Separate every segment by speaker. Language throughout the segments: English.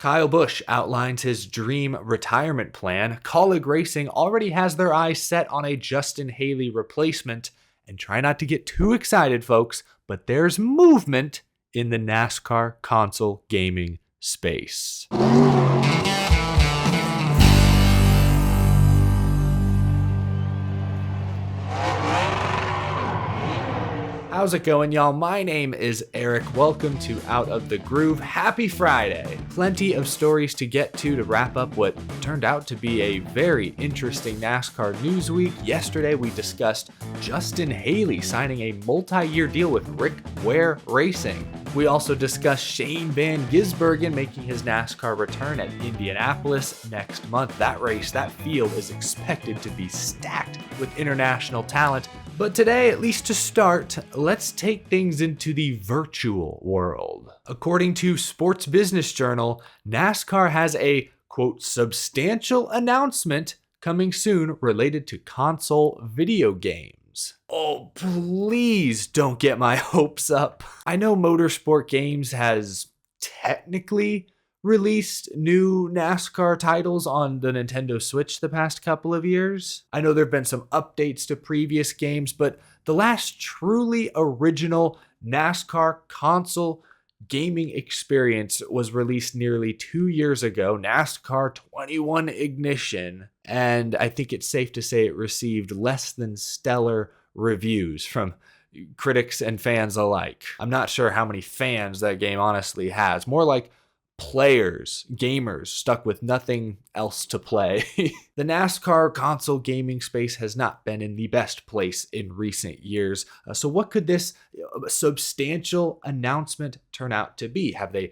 Speaker 1: Kyle Busch outlines his dream retirement plan. Kaulig Racing already has their eyes set on a Justin Haley replacement. And try not to get too excited, folks, but there's movement in the NASCAR console gaming space. How's it going, y'all? My name is Eric. Welcome to Out of the Groove. Happy Friday. Plenty of stories to get to wrap up what turned out to be a very interesting NASCAR news week. Yesterday, we discussed Justin Haley signing a multi-year deal with Rick Ware Racing. We also discussed Shane Van Gisbergen making his NASCAR return at Indianapolis next month. That race, that field is expected to be stacked with international talent. But today, at least to start, let's take things into the virtual world. According to Sports Business Journal, NASCAR has a, quote, substantial announcement coming soon related to console video games. Oh, please don't get my hopes up. I know Motorsport Games has technically released new NASCAR titles on the Nintendo Switch the past couple of years. I know there have been some updates to previous games, but the last truly original NASCAR console gaming experience was released nearly 2 years ago, NASCAR 21 Ignition, and I think it's safe to say it received less than stellar reviews from critics and fans alike. I'm not sure how many fans that game honestly has, more like players, gamers stuck with nothing else to play. The NASCAR console gaming space has not been in the best place in recent years. So what could this substantial announcement turn out to be? Have they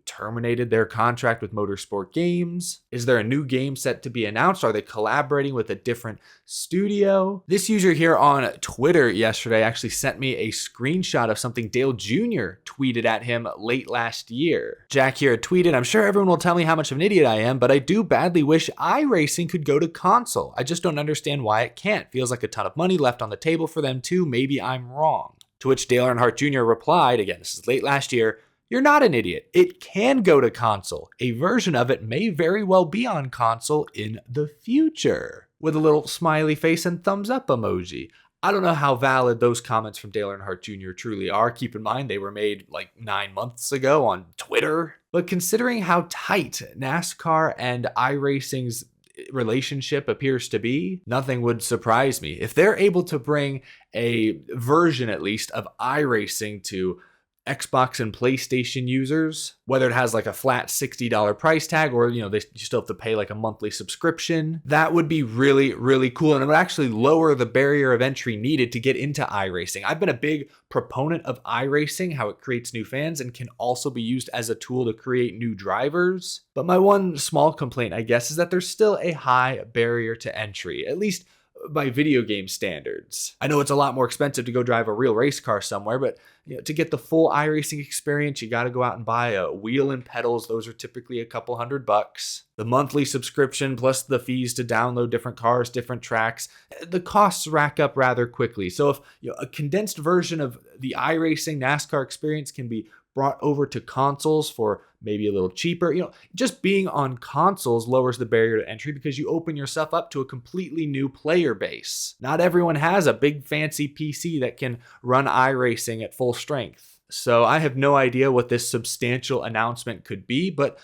Speaker 1: terminated their contract with Motorsport Games? Is there a new game set to be announced? Are they collaborating with a different studio? This user here on Twitter yesterday actually sent me a screenshot of something Dale Jr. tweeted at him late last year. Jack here tweeted, "I'm sure everyone will tell me how much of an idiot I am, but I do badly wish iRacing could go to console. I just don't understand why it can't. Feels like a ton of money left on the table for them too. Maybe I'm wrong." To which Dale Earnhardt Jr. replied, again, this is late last year, "You're not an idiot. It can go to console. A version of it may very well be on console in the future." With a little smiley face and thumbs up emoji. I don't know how valid those comments from Dale Earnhardt Jr. truly are. Keep in mind, they were made like 9 months ago on Twitter. But considering how tight NASCAR and iRacing's relationship appears to be, nothing would surprise me. If they're able to bring a version, at least, of iRacing to Xbox and PlayStation users, whether it has like a flat $60 price tag or, you still have to pay like a monthly subscription, that would be really, really cool. And it would actually lower the barrier of entry needed to get into iRacing. I've been a big proponent of iRacing, how it creates new fans and can also be used as a tool to create new drivers. But my one small complaint, I guess, is that there's still a high barrier to entry, at least by video game standards. I know it's a lot more expensive to go drive a real race car somewhere, but to get the full iRacing experience, you got to go out and buy a wheel and pedals. Those are typically a couple $100. The monthly subscription plus the fees to download different cars, different tracks, the costs rack up rather quickly. So if a condensed version of the iRacing NASCAR experience can be brought over to consoles for maybe a little cheaper. Just being on consoles lowers the barrier to entry because you open yourself up to a completely new player base. Not everyone has a big fancy PC that can run iRacing at full strength. So I have no idea what this substantial announcement could be, but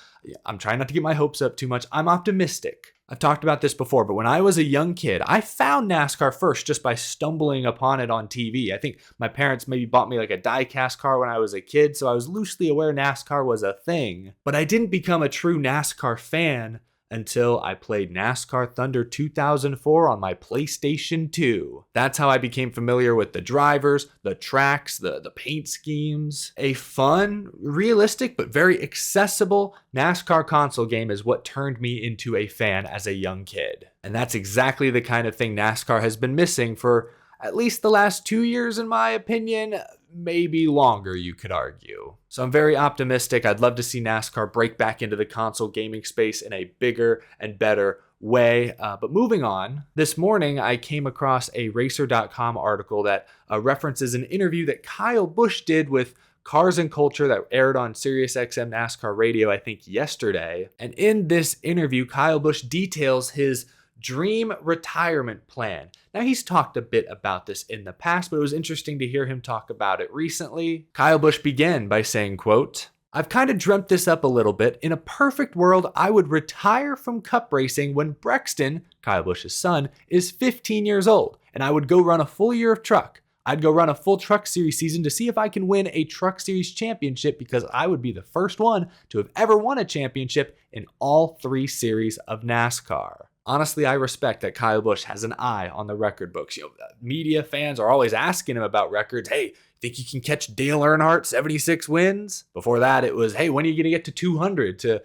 Speaker 1: I'm trying not to get my hopes up too much. I'm optimistic. I've talked about this before, but when I was a young kid, I found NASCAR first just by stumbling upon it on TV. I think my parents maybe bought me like a die-cast car when I was a kid, so I was loosely aware NASCAR was a thing. But I didn't become a true NASCAR fan until I played NASCAR Thunder 2004 on my PlayStation 2. That's how I became familiar with the drivers, the tracks, the paint schemes. A fun, realistic, but very accessible NASCAR console game is what turned me into a fan as a young kid. And that's exactly the kind of thing NASCAR has been missing for at least the last 2 years, in my opinion, maybe longer, you could argue. So I'm very optimistic. I'd love to see NASCAR break back into the console gaming space in a bigger and better way. But moving on, this morning I came across a Racer.com article that references an interview that Kyle Busch did with Cars and Culture that aired on SiriusXM NASCAR radio, I think yesterday. And in this interview, Kyle Busch details his dream retirement plan. Now, he's talked a bit about this in the past, but it was interesting to hear him talk about it recently. Kyle Busch began by saying, quote, "I've kind of dreamt this up a little bit. In a perfect world, I would retire from cup racing when Brexton, Kyle Busch's son, is 15 years old, and I would go run a full year of truck. I'd go run a full Truck Series season to see if I can win a Truck Series championship because I would be the first one to have ever won a championship in all 3 series of NASCAR." Honestly, I respect that Kyle Busch has an eye on the record books. Media fans are always asking him about records. Hey, think you can catch Dale Earnhardt 76 wins? Before that, it was, hey, when are you going to get to 200 to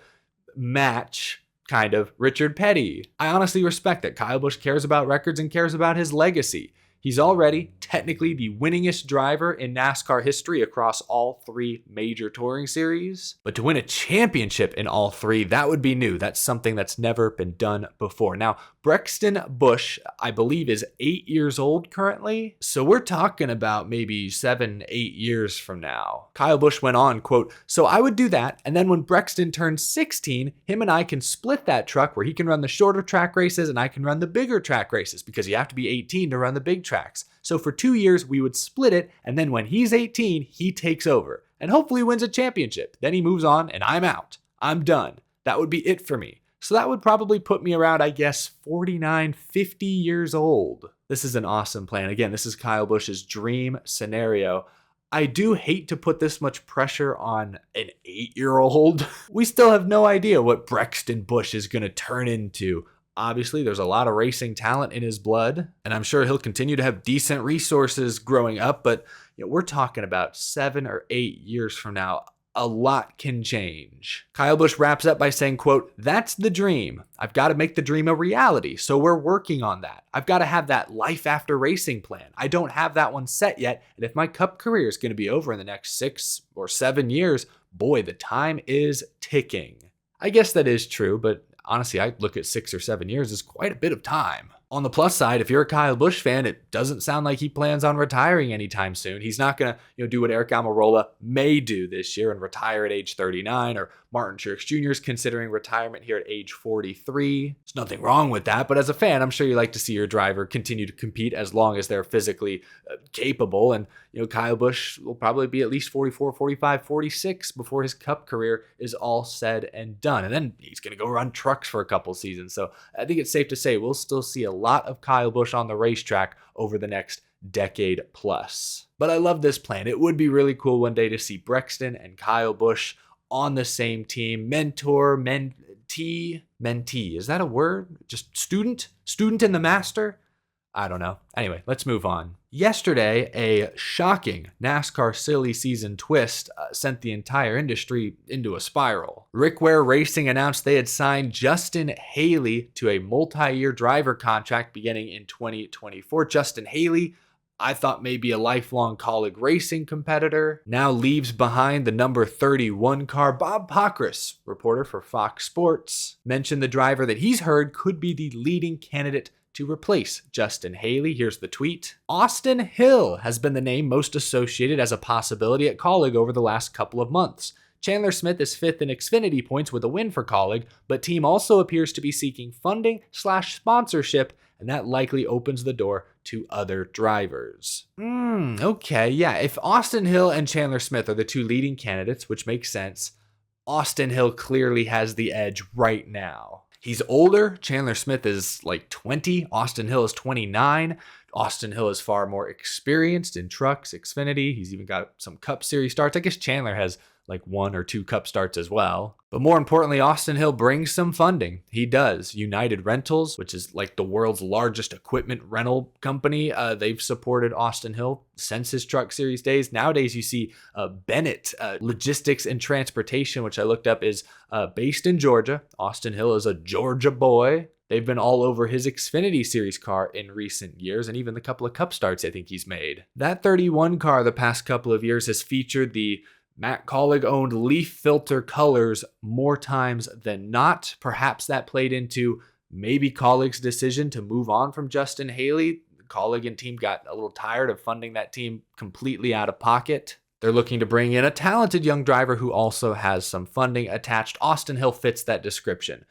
Speaker 1: match kind of Richard Petty? I honestly respect that Kyle Busch cares about records and cares about his legacy. He's already technically the winningest driver in NASCAR history across all 3 major touring series. But to win a championship in all 3, that would be new. That's something that's never been done before. Now, Brexton Busch, I believe, is 8 years old currently. So we're talking about maybe 7, 8 years from now. Kyle Busch went on, quote, "So I would do that. And then when Brexton turns 16, him and I can split that truck where he can run the shorter track races and I can run the bigger track races because you have to be 18 to run the big tracks. So for 2 years, we would split it, and then when he's 18, he takes over and hopefully wins a championship. Then he moves on, and I'm out. I'm done. That would be it for me." So that would probably put me around, I guess, 49, 50 years old. This is an awesome plan. Again, this is Kyle Busch's dream scenario. I do hate to put this much pressure on an 8-year-old. We still have no idea what Brexton Busch is going to turn into. Obviously, there's a lot of racing talent in his blood, and I'm sure he'll continue to have decent resources growing up, but we're talking about 7 or 8 years from now. A lot can change. Kyle Busch wraps up by saying, quote, "That's the dream. I've got to make the dream a reality, so we're working on that. I've got to have that life after racing plan. I don't have that one set yet, and if my Cup career is going to be over in the next 6 or 7 years, boy, the time is ticking." I guess that is true, but honestly, I look at 6 or 7 years as quite a bit of time. On the plus side, if you're a Kyle Busch fan, it doesn't sound like he plans on retiring anytime soon. He's not going to, do what Eric Almirola may do this year and retire at age 39, or Martin Truex Jr. is considering retirement here at age 43. There's nothing wrong with that, but as a fan, I'm sure you like to see your driver continue to compete as long as they're physically capable. And, Kyle Busch will probably be at least 44, 45, 46 before his Cup career is all said and done. And then he's going to go run trucks for a couple seasons. So I think it's safe to say we'll still see a lot of Kyle Busch on the racetrack over the next decade plus. But I love this plan. It would be really cool one day to see Brexton and Kyle Busch on the same team. Mentee. Is that a word? Just student in the master? I don't know. Anyway, let's move on. Yesterday, a shocking NASCAR silly season twist sent the entire industry into a spiral. Rick Ware Racing announced they had signed Justin Haley to a multi-year driver contract beginning in 2024. Justin Haley, I thought maybe a lifelong Kaulig racing competitor, now leaves behind the number 31 car. Bob Pockrass, reporter for Fox Sports, mentioned the driver that he's heard could be the leading candidate to replace Justin Haley. Here's the tweet. "Austin Hill has been the name most associated as a possibility at Kaulig over the last couple of months. Chandler Smith is 5th in Xfinity points with a win for Kaulig, but team also appears to be seeking funding/sponsorship, and that likely opens the door to other drivers." Okay, yeah. If Austin Hill and Chandler Smith are the 2 leading candidates, which makes sense, Austin Hill clearly has the edge right now. He's older. Chandler Smith is like 20. Austin Hill is 29. Austin Hill is far more experienced in trucks, Xfinity. He's even got some Cup Series starts. I guess Chandler has like 1 or 2 Cup starts as well. But more importantly, Austin Hill brings some funding. He does. United Rentals, which is like the world's largest equipment rental company, they've supported Austin Hill since his Truck Series days. Nowadays, you see Bennett Logistics and Transportation, which I looked up, is based in Georgia. Austin Hill is a Georgia boy. They've been all over his Xfinity Series car in recent years, and even the couple of Cup starts I think he's made. That 31 car the past couple of years has featured the Matt Kaulig-owned leaf filter colors more times than not. Perhaps that played into maybe Kaulig's decision to move on from Justin Haley. Kaulig and team got a little tired of funding that team completely out of pocket. They're looking to bring in a talented young driver who also has some funding attached. Austin Hill fits that description.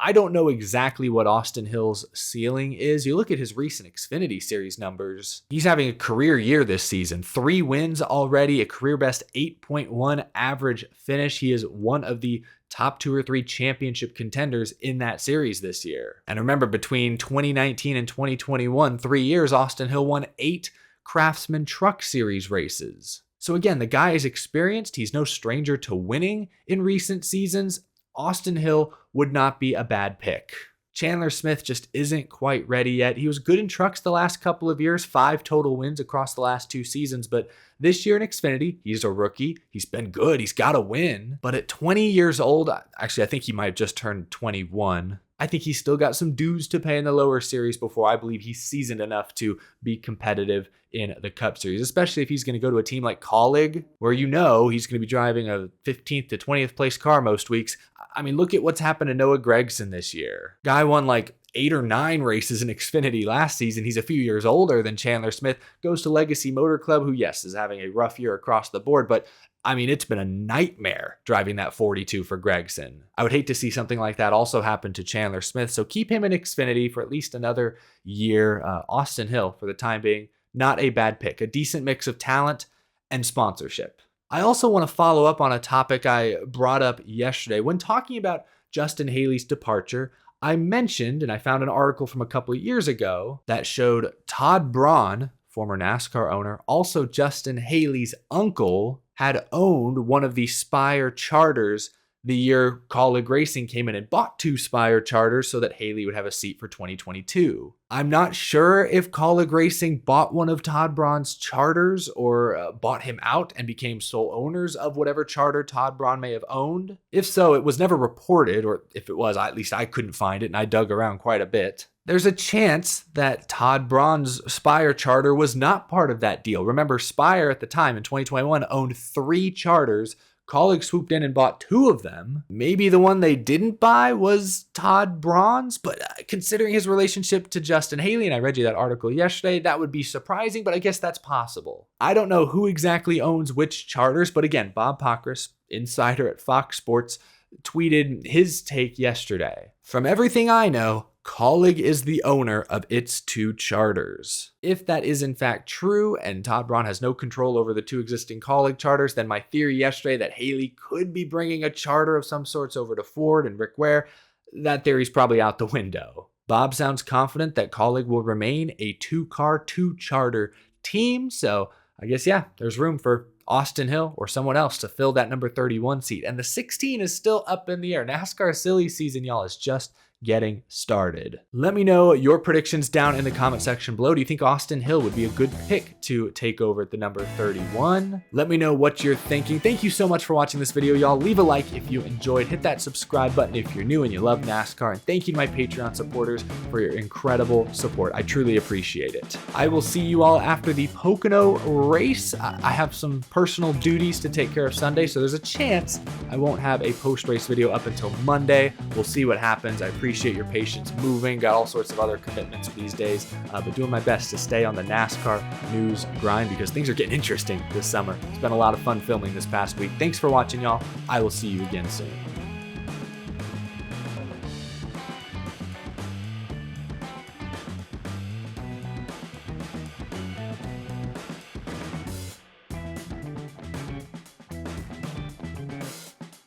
Speaker 1: I don't know exactly what Austin Hill's ceiling is. You look at his recent Xfinity Series numbers. He's having a career year this season. 3 wins already, a career best 8.1 average finish. He is one of the top 2 or 3 championship contenders in that series this year. And remember, between 2019 and 2021, 3 years, Austin Hill won 8 Craftsman Truck Series races. So again, the guy is experienced. He's no stranger to winning in recent seasons. Austin Hill would not be a bad pick. Chandler Smith just isn't quite ready yet. He was good in trucks the last couple of years, 5 total wins across the last 2 seasons, but this year in Xfinity, he's a rookie. He's been good. He's got to win. But at 20 years old, actually, I think he might have just turned 21. I think he's still got some dues to pay in the lower series before I believe he's seasoned enough to be competitive in the Cup Series, especially if he's going to go to a team like Kaulig, where you know he's going to be driving a 15th to 20th place car most weeks. I mean, look at what's happened to Noah Gragson this year. Guy won like 8 or 9 races in Xfinity last season. He's a few years older than Chandler Smith, goes to Legacy Motor Club, who, yes, is having a rough year across the board, but I mean, it's been a nightmare driving that 42 for Gragson. I would hate to see something like that also happen to Chandler Smith, so keep him in Xfinity for at least another year. Austin Hill, for the time being, not a bad pick. A decent mix of talent and sponsorship. I also want to follow up on a topic I brought up yesterday. When talking about Justin Haley's departure, I mentioned, and I found an article from a couple of years ago that showed Todd Braun, former NASCAR owner, also Justin Haley's uncle, had owned one of the Spire charters the year Kaulig Racing came in and bought 2 Spire charters so that Haley would have a seat for 2022. I'm not sure if Kaulig Racing bought one of Todd Braun's charters or bought him out and became sole owners of whatever charter Todd Braun may have owned. If so, it was never reported, or if it was, at least I couldn't find it, and I dug around quite a bit. There's a chance that Todd Braun's Spire charter was not part of that deal. Remember, Spire at the time in 2021 owned 3 charters. Kaulig swooped in and bought 2 of them. Maybe the one they didn't buy was Todd Braun's, but considering his relationship to Justin Haley, and I read you that article yesterday, that would be surprising, but I guess that's possible. I don't know who exactly owns which charters, but again, Bob Pockrass, insider at Fox Sports, tweeted his take yesterday. From everything I know, Kaulig is the owner of its 2 charters. If that is in fact true, and Todd Braun has no control over the 2 existing Kaulig charters, then my theory yesterday that Haley could be bringing a charter of some sorts over to Ford and Rick Ware, that theory's probably out the window. Bob sounds confident that Kaulig will remain a 2-car, 2-charter team, so I guess, yeah, there's room for Austin Hill or someone else to fill that number 31 seat. And the 16 is still up in the air. NASCAR silly season, y'all, is just getting started. Let me know your predictions down in the comment section below. Do you think Austin Hill would be a good pick to take over at the number 31? Let me know what you're thinking. Thank you so much for watching this video, y'all. Leave a like if you enjoyed. Hit that subscribe button if you're new and you love NASCAR. And thank you to my Patreon supporters for your incredible support. I truly appreciate it. I will see you all after the Pocono race. I have some personal duties to take care of Sunday, so there's a chance I won't have a post-race video up until Monday. We'll see what happens. I appreciate your patience moving. Got all sorts of other commitments these days, but doing my best to stay on the NASCAR news grind because things are getting interesting this summer. It's been a lot of fun filming this past week. Thanks for watching, y'all. I will see you again soon.